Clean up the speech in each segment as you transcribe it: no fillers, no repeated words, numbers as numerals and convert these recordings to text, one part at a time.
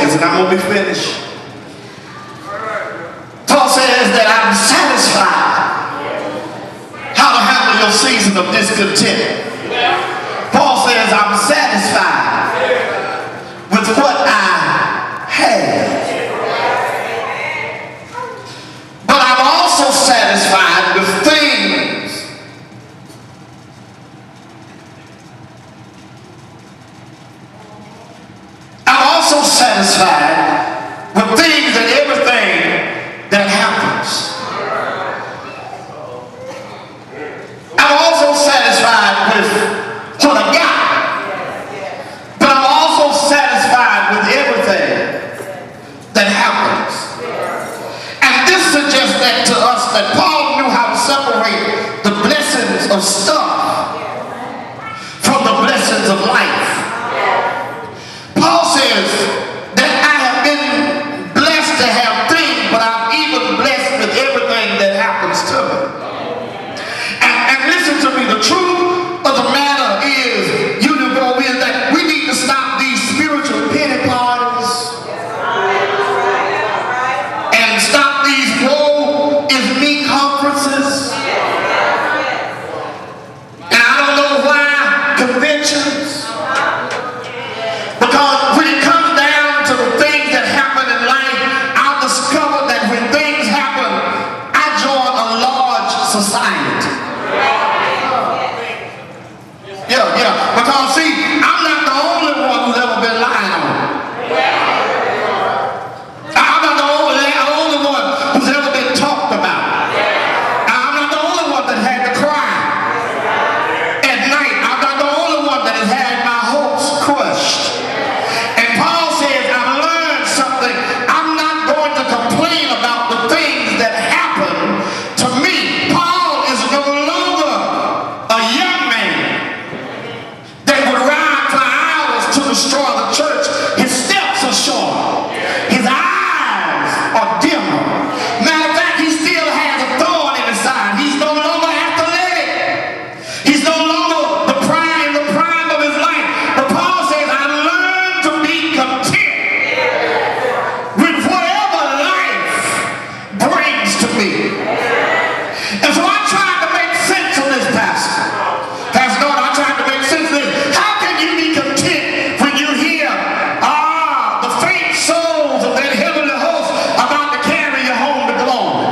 says, and I'm going to be finished. Paul says that I'm satisfied how to handle your season of discontent. Paul says I'm satisfied with what I have. But I'm also satisfied with things satisfied with things and everything that happens. I'm also satisfied with what I got, but I'm also satisfied with everything that happens. And this suggests that to us that Paul knew how to separate the blessings of stuff from the blessings of life. Paul says that I have been blessed to have things, but I'm even blessed with everything that happens to me. And listen to me, the truth of the matter is, you know, is that we need to stop these spiritual pity parties and stop these woe is me conferences. And I don't know why conventions. Because when it comes down to the things that happen in life, I'll discover that when things happen, I join a large society. Yeah. Because see, I'm not the only one who's ever been lied on. I'm not the only one who's ever been talked about. I'm not the only one that had to cry at night. I'm not the only one that has had my hopes crushed. Paul says, I've learned something. I'm not going to complain about the things that happen to me. Paul is no longer a young man that would ride for hours to destroy the church. His steps are short. His eyes are dimmer. Matter of fact, he still has a thorn in his side. He's no longer athletic. He's no longer the prime of his life. But Paul says, I learned to be content with whatever life brings to me. And so I tried to make sense of this, Pastor. Pastor Norton, I tried to make sense of this. How can you be content when you hear the faint souls of that heavenly host about to carry you home to glory?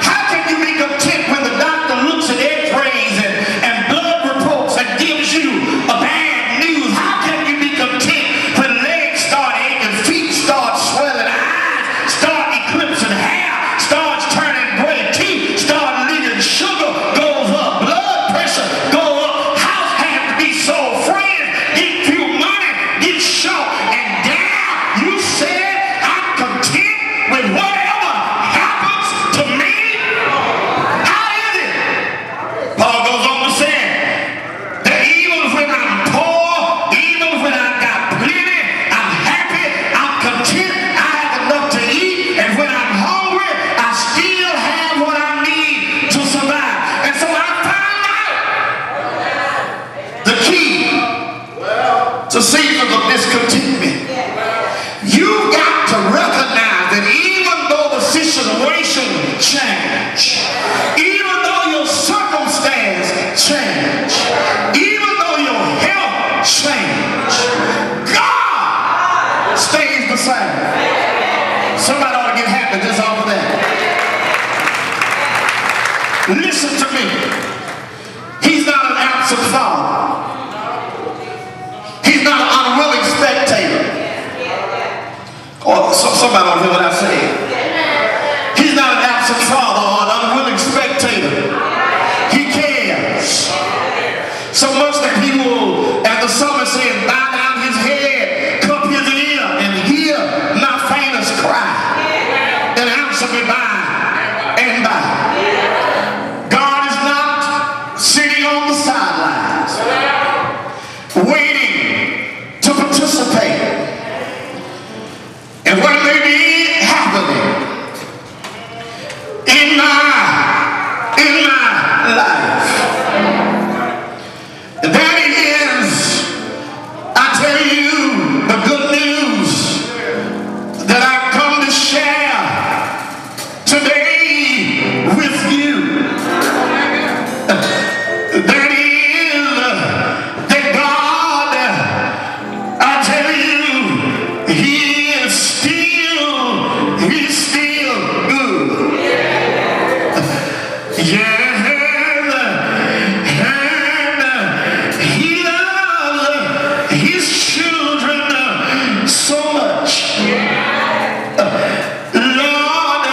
How can you be content when the doctor looks at x-rays and blood reports and gives you a bad news? How can you be content when legs start aching, feet start swelling, eyes start eclipsing, hair starts turning gray, teeth start leaking, sugar goes up, blood pressure goes up, house has to be sold, friends get few money, get short, and down you said I'm content with whatever happens to me? How is it? Paul goes on to say that even when I'm poor, even when I got plenty, I'm happy, I'm content, I have enough to eat, and when I'm hungry, I still have what I need to survive. And so I found out the key to seasons of discontentment. You've got to recognize that even though the situation change, even though your circumstance change, even though your health change, God stays the same. Somebody ought to get happy just off of that. Listen to me. He's not an absent father. He's not an unwilling spectator. Or somebody ought to hear what I said. He's not an absent father or an unwilling spectator. He cares. So much that he will, as the psalmist says, bow down his head, cup his ear, and hear my faintest cry, and answer me by and by. God is not sitting on the sidelines, waiting to participate in what may be happening in my life. That is, I tell you, the good news That is that God, I tell you, He's still good. Yeah. And He loves His children so much. Lord,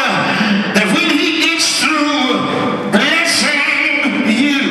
that when He gets through blessing you,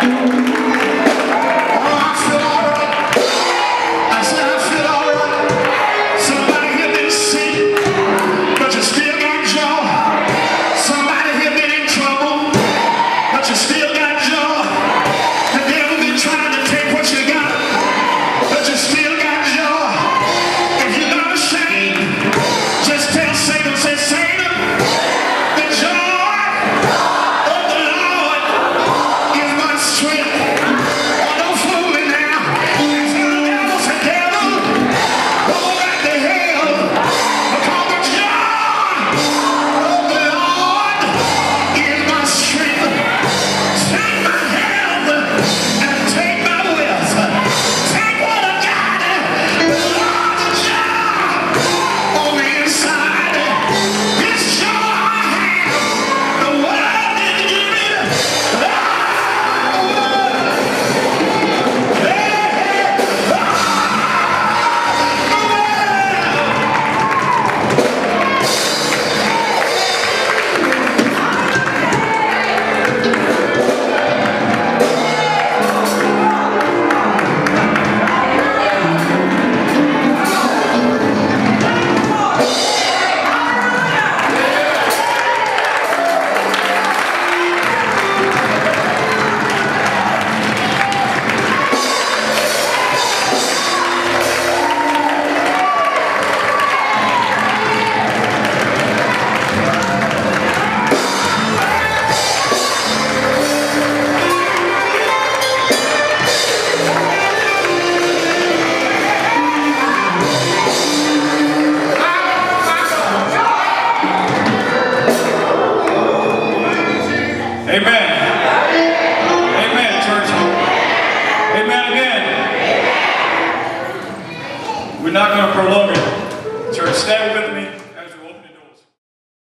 do.